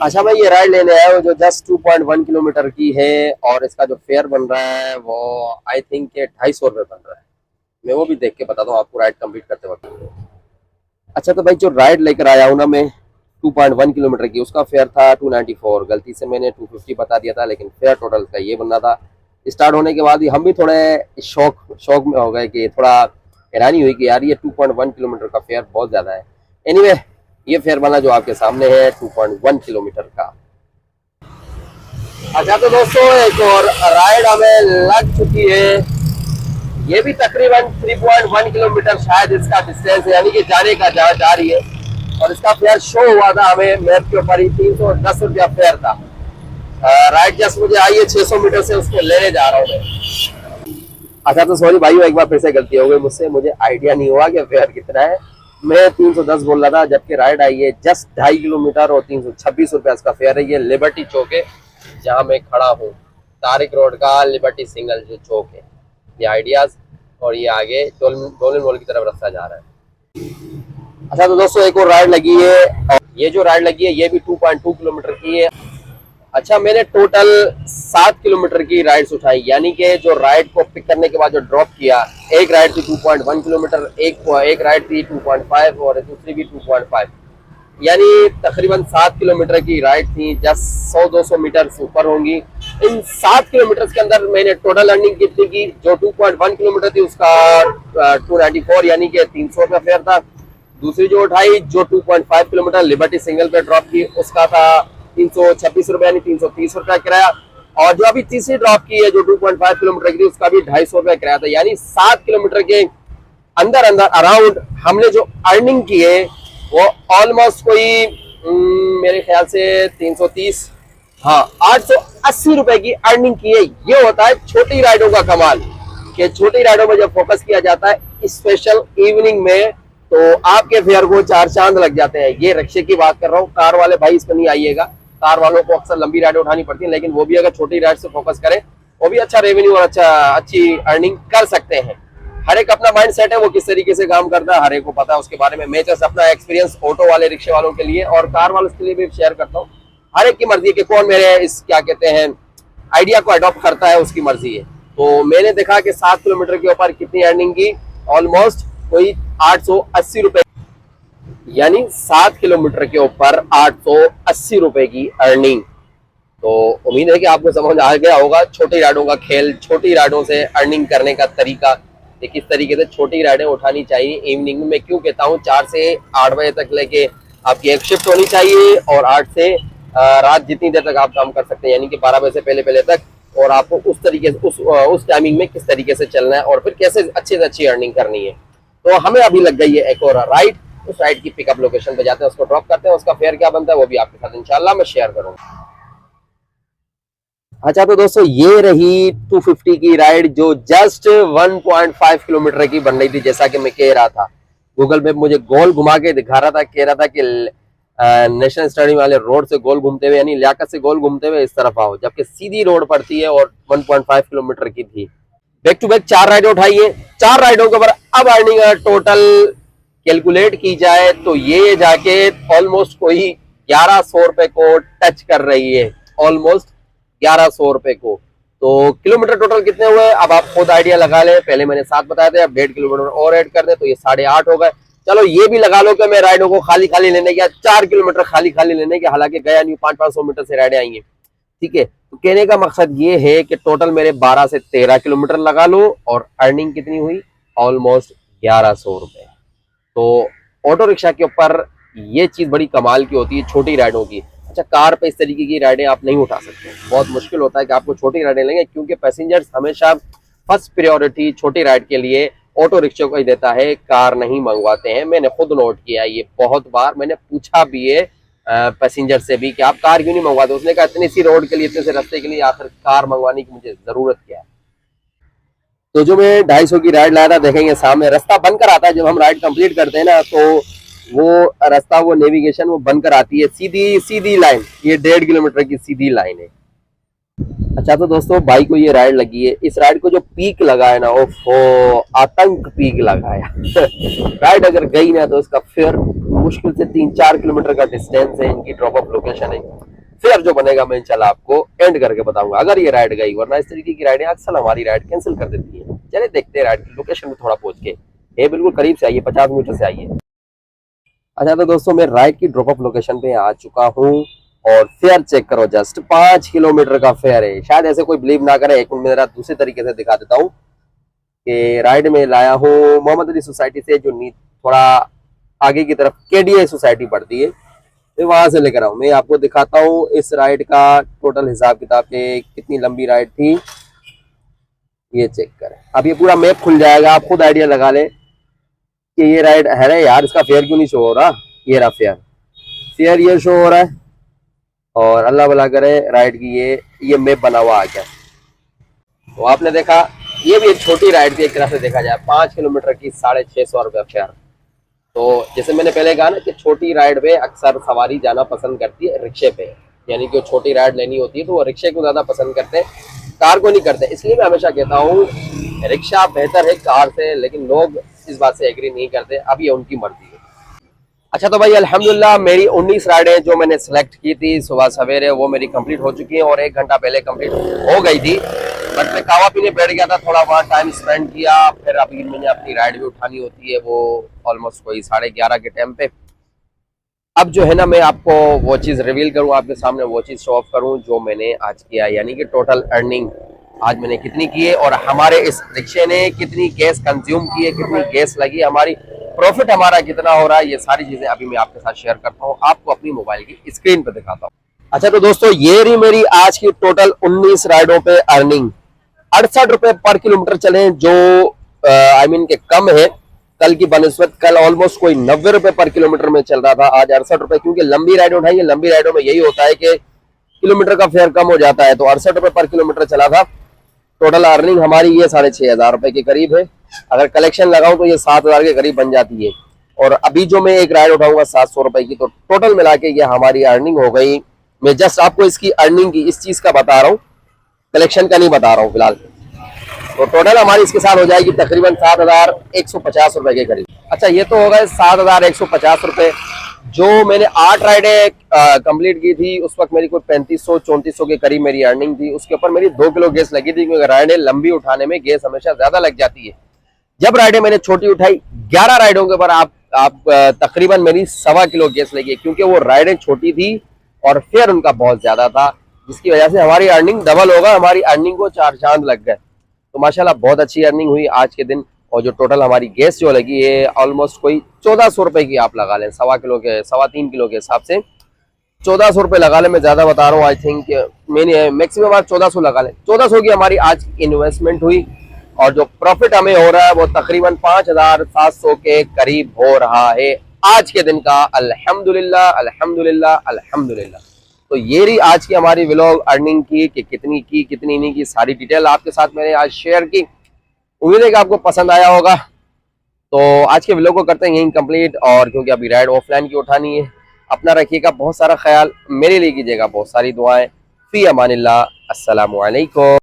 अच्छा भाई, ये राइड लेने आए हो जो जस्ट 2.1 किलोमीटर की है और इसका जो फेयर बन रहा है वो आई थिंक के 250 रुपये बन रहा है। मैं वो भी देख के बताता हूँ आपको राइड कंप्लीट करते वक्त। अच्छा तो भाई, जो राइड लेकर आया हूँ ना मैं 2.1 किलोमीटर की, उसका फेयर था 294। गलती से मैंने 250 बता दिया था, लेकिन फेयर टोटल का ये बनना था। स्टार्ट होने के बाद ही हम भी थोड़े शौक में हो गए कि थोड़ा हैरानी हुई कि यार ये 2.1 किलोमीटर का फेयर बहुत ज़्यादा है। एनीवे, ये फेयर बना जो आपके सामने है 2.1 किलोमीटर का। अच्छा तो दोस्तों, एक और राइड हमें लग चुकी है। ये भी तकरीबन 3.1 किलोमीटर शायद इसका डिस्टेंस है, यानी कि जाने का जहाँ जा रही है। और इसका फेयर शो हुआ था हमें मैप के ऊपर ही, 310 रुपया फेयर था। राइड जस्ट मुझे आई है 600 मीटर से, उसको लेने जा रहा हूँ मैं। अच्छा तो सॉरी भाई, एक बार फिर से गलती हो गई मुझसे, मुझे आइडिया नहीं हुआ कि फेयर कितना है। मैं 310 बोल रहा था, जबकि राइड आई है जस्ट 2.5 किलोमीटर और 326 रुपया इसका फेयर है। ये लिबर्टी चौक है जहाँ मैं खड़ा हूँ, तारिक रोड का लिबर्टी सिग्नल जो चौक है, ये आइडियाज। और ये आगे डोलन मॉल की तरफ रास्ता जा रहा है। अच्छा तो दोस्तों, एक और राइड लगी है और ये जो राइड लगी है ये भी 2.2 किलोमीटर की है। अच्छा, मैंने टोटल 7 किलोमीटर की राइड्स उठाई, यानी कि जो राइड को पिक करने के बाद जो ड्रॉप किया, एक राइड थी 2.1 किलोमीटर, एक राइड थी 2.5 और दूसरी भी 2.5, यानी तकरीबन 7 किलोमीटर की राइड थी। जस्ट 100-200 मीटर ऊपर होंगी। इन 7 किलोमीटर के अंदर मैंने टोटल अर्निंग कितनी की? जो 2.1 किलोमीटर थी उसका 294 यानी कि 300 रुपया फेयर था। दूसरी जो उठाई जो 2.5 किलोमीटर लिबर्टी सिंगल पे ड्रॉप की, उसका था 326 रुपया यानी 330 रुपया किराया। और जो अभी तीसरी ड्रॉप की है जो 2.5 किलोमीटर की थी, उसका भी 250 रुपया किराया था। यानी 7 किलोमीटर के अंदर अंदर अराउंड हमने जो अर्निंग की है वो ऑलमोस्ट कोई मेरे ख्याल से 330, हाँ 880 रुपए की अर्निंग की है। ये होता है छोटी राइडों का कमाल, कि छोटी राइडों में जब फोकस किया जाता है स्पेशल इवनिंग में, तो आपके फेयर को 4 चांद लग जाते हैं। ये रिक्शे की बात कर रहा हूँ, कार वाले भाई इस पर नहीं आइएगा। कार वालों को अक्सर लंबी राइड उठानी पड़ती है, लेकिन वो भी अगर छोटी राइड से फोकस करें वो भी अच्छा रेवेन्यू और अच्छी अर्निंग कर सकते हैं। हर एक अपना माइंड सेट है, वो किस तरीके से काम करता है हर एक को पता है उसके बारे में। मैं जस्ट अपना एक्सपीरियंस ऑटो वाले रिक्शे वालों के लिए और कार वालों के लिए भी शेयर करता हूँ। हर एक की मर्जी है कि कौन मेरे इस क्या कहते हैं आइडिया को अडॉप्ट करता है, उसकी मर्जी है। तो मैंने देखा कि 7 किलोमीटर के ऊपर कितनी अर्निंग की, ऑलमोस्ट कोई 880 रुपए, यानी 7 किलोमीटर के ऊपर 880 रुपए की अर्निंग। तो उम्मीद है कि आपको समझ आ गया होगा छोटी राइडों का खेल, छोटी राइडों से अर्निंग करने का तरीका, किस तरीके से छोटी राइडें उठानी चाहिए इवनिंग में। क्यों कहता हूँ 4 से 8 बजे तक लेके आपकी एक शिफ्ट होनी चाहिए और 8 से रात जितनी देर तक आप काम कर सकते हैं, यानी कि 12 बजे से पहले पहले तक। और आपको उस तरीके से उस टाइमिंग में किस तरीके से चलना है और फिर कैसे अच्छे से अच्छी अर्निंग करनी है। तो हमें अभी लग गई है एक और राइड, उस राइड की पिकअप लोकेशन पे जाते हैं, उसको ड्रॉप करते हैं, उसका फेयर क्या बनता है वो भी आपके साथ इंशाल्लाह मैं शेयर करूंगा। अच्छा तो दोस्तों, ये रही 250 की राइड जो जस्ट 1.5 किलोमीटर की बन रही थी। जैसा कि मैं कह रहा था, गूगल मैप मुझे गोल घुमा के दिखा रहा था, कह रहा था कि नेशनल स्टेडियम वाले रोड से गोल घूमते हुए, यानी लियाकत से गोल घूमते हुए इस तरफ आओ, जबकि सीधी रोड पड़ती है और 1.5 किलोमीटर की थी। बैक टू बैक 4 राइडें उठाई है। 4 राइडों के ऊपर अब अर्निंग टोटल कैलकुलेट की जाए तो ये जाके ऑलमोस्ट कोई 1100 रुपए को टच कर रही है, ऑलमोस्ट 1100 रुपए को। तो किलोमीटर टोटल कितने हुए अब आप खुद आइडिया लगा ले। पहले मैंने 7 बताए थे, अब 1.5 किलोमीटर और ऐड कर दे तो ये 8.5 हो गए। चलो ये भी लगा लो कि मैं राइडों को खाली खाली लेने गया, 4 किलोमीटर खाली खाली लेने के, हालांकि गया नहीं, 500-500 मीटर से राइडें आएंगी, ठीक है। तो कहने का मकसद ये है कि टोटल मेरे 12 से 13 किलोमीटर लगा लो और अर्निंग कितनी हुई, ऑलमोस्ट 1100 रुपए। तो ऑटो रिक्शा के ऊपर ये चीज बड़ी कमाल की होती है छोटी राइडों की। अच्छा, कार पे इस तरीके की राइडें आप नहीं उठा सकते, बहुत मुश्किल होता है कि आपको छोटी राइडें लेंगे, क्योंकि पैसेंजर्स हमेशा फर्स्ट प्रायोरिटी छोटी राइड के लिए ऑटो रिक्शा को ही देता है, कार नहीं मंगवाते हैं। मैंने खुद नोट किया ये बहुत बार, मैंने पूछा भी है पैसेंजर से भी कि आप कार क्यों नहीं मंगवाते। उसने कहा इतनी सी रोड के लिए, इतने से रास्ते के लिए आखिर कार मंगवाने की मुझे जरूरत क्या है। तो जो मैं 250 की राइड लाया था, देखेंगे सामने रास्ता बनकर आता है। जब हम राइड कंप्लीट करते हैं ना, तो वो रास्ता, वो नेविगेशन वो बनकर आती है, सीधी सीधी लाइन, ये 1.5 किलोमीटर की सीधी लाइन है। अच्छा तो दोस्तों, भाई को ये राइड लगी है, इस राइड को जो पीक लगा है ना, वो आतंक पीक लगाया राइड अगर गई ना तो इसका फिर मुश्किल से 3-4 किलोमीटर का डिस्टेंस है, इनकी ड्रॉप ऑफ लोकेशन है। फिर जो बनेगा मैं इंशाल्लाह आपको एंड करके बताऊंगा अगर ये राइड गई, वरना इस तरीके की राइडें अक्सर हमारी राइड कैंसिल कर देती है। चले देखते हैं राइड की लोकेशन में थोड़ा पहुंच के। ये बिल्कुल करीब से आइए, 50 मीटर से आइए। अच्छा तो दोस्तों मैं राइड की ड्रॉप ऑफ लोकेशन पे आ चुका हूँ और फेयर चेक करो, जस्ट 5 किलोमीटर का फेयर है। शायद ऐसे कोई बिलीव ना करे, एक मिनट मेरा दूसरे तरीके से दिखा देता हूँ कि राइड में लाया हूँ मोहम्मद अली सोसाइटी से, जो थोड़ा आगे की तरफ केडीए सोसाइटी पड़ती है, मैं वहां से लेकर आऊँ। मैं आपको दिखाता हूँ इस राइड का टोटल हिसाब किताब के, कितनी लंबी राइड थी ये चेक करें। अब ये पूरा मैप खुल जाएगा, आप खुद आइडिया लगा ले कि ये राइड है ना यार, इसका फेयर क्यों नहीं शो हो रहा। ये रहा फेयर ये शो हो रहा है, और अल्लाह भला करे राइड की ये मैप बना हुआ आ गया। तो आपने देखा ये भी एक छोटी राइड थी एक तरह से देखा जाए, 5 किलोमीटर की 650 रुपये फेयर। तो जैसे मैंने पहले कहा ना कि छोटी राइड पे अक्सर सवारी जाना पसंद करती है रिक्शे पे, यानी कि छोटी राइड लेनी होती है तो वो रिक्शे को ज़्यादा पसंद करते हैं, कार को नहीं करते। इसलिए मैं हमेशा कहता हूँ रिक्शा बेहतर है कार से, लेकिन लोग इस बात से एग्री नहीं करते। अब ये उनकी मर्जी है। अच्छा तो भाई अल्हम्दुलिल्लाह मेरी 19 राइडें जो मैंने सेलेक्ट की थी सुबह सवेरे वो मेरी कंप्लीट हो चुकी हैं, और 1 घंटा पहले कंप्लीट हो गई थी। बट मैं कावा पीने बैठ गया था, थोड़ा वहाँ टाइम स्पेंड किया। फिर अभी मैंने अपनी राइड भी उठानी होती है, वो ऑलमोस्ट कोई 11:30 के टाइम पे। अब जो है ना मैं आपको वो चीज़ रिवील करूँ आपके सामने, वो चीज़ शो ऑफ करूँ जो मैंने आज किया, यानी कि टोटल अर्निंग आज मैंने कितनी की है, और हमारे इस रिक्शे ने कितनी गैस कंज्यूम की है, कितनी गैस लगी, हमारी प्रॉफिट हमारा कितना हो रहा है। ये सारी चीजें अभी मैं आपके साथ शेयर करता हूँ, आपको अपनी मोबाइल की स्क्रीन पे दिखाता हूँ। अच्छा तो दोस्तों ये रही मेरी आज की टोटल 19 राइडों पे अर्निंग। 68 रुपए पर किलोमीटर चले, जो आई मीन के कम है कल की बनस्बत। कल ऑलमोस्ट कोई 90 रुपए पर किलोमीटर में चल रहा था, आज 68 रुपए, क्योंकि लंबी राइड उठाई है। लंबी राइडों में यही होता है कि किलोमीटर का फेयर कम हो जाता है, तो 68 रुपए पर किलोमीटर चला था। टोटल अर्निंग हमारी ये 6,500 रुपए के करीब है। अगर कलेक्शन लगाऊं तो ये 7,000 के करीब बन जाती है। और अभी जो मैं एक राइड उठाऊंगा 700 रुपए की, तो टोटल मिला के ये हमारी अर्निंग हो गई। मैं जस्ट आपको इसकी अर्निंग की इस चीज का बता रहा हूँ, कलेक्शन का नहीं बता रहा हूँ फिलहाल। तो टोटल हमारी इसके साथ हो जाएगी तकरीबन 7,150 रुपए के करीब। अच्छा ये तो हो गए 7,150 रुपए। जो मैंने 8 राइडें कंप्लीट की थी उस वक्त मेरी कोई 3500-3400 के करीब मेरी अर्निंग थी। उसके ऊपर मेरी 2 किलो गैस लगी थी, क्योंकि राइडें लंबी उठाने में गैस हमेशा ज्यादा लग जाती है। जब राइडें मैंने छोटी उठाई 11 राइडों के ऊपर आप तकरीबन मेरी 1.25 किलो गैस लगी, क्योंकि वो राइडें छोटी थी और फेयर उनका बहुत ज्यादा था, जिसकी वजह से हमारी अर्निंग डबल होगा, हमारी अर्निंग को 4 चांद लग गए। तो माशाल्लाह बहुत अच्छी अर्निंग हुई आज के दिन। और जो टोटल हमारी गैस जो लगी है ऑलमोस्ट कोई 1400 रुपए की आप लगा लें, 3.25 किलो के हिसाब से 1400 रुपए लगा लें। मैं ज्यादा बता रहा हूँ, आई थिंक मैंने मैक्सिमम आज 1400 लगा लें। 1400 की हमारी आज की इन्वेस्टमेंट हुई, और जो प्रॉफिट हमें हो रहा है वो तकरीबन 5,700 के करीब हो रहा है आज के दिन का। अल्हम्दुलिल्लाह अल्हम्दुलिल्लाह अल्हम्दुलिल्लाह। तो ये रही आज की हमारी व्लॉग अर्निंग की, कि कितनी की कितनी नहीं की, सारी डिटेल आपके साथ मैंने आज शेयर की। उम्मीद है कि आपको पसंद आया होगा। तो आज के व्लॉग को करते हैं यहीं कंप्लीट, और क्योंकि अभी राइड ऑफलाइन की उठानी है। अपना रखिएगा बहुत सारा ख्याल, मेरे लिए कीजिएगा बहुत सारी दुआएं। फी अमानिल्लाह, अस्सलामु अलैकुम।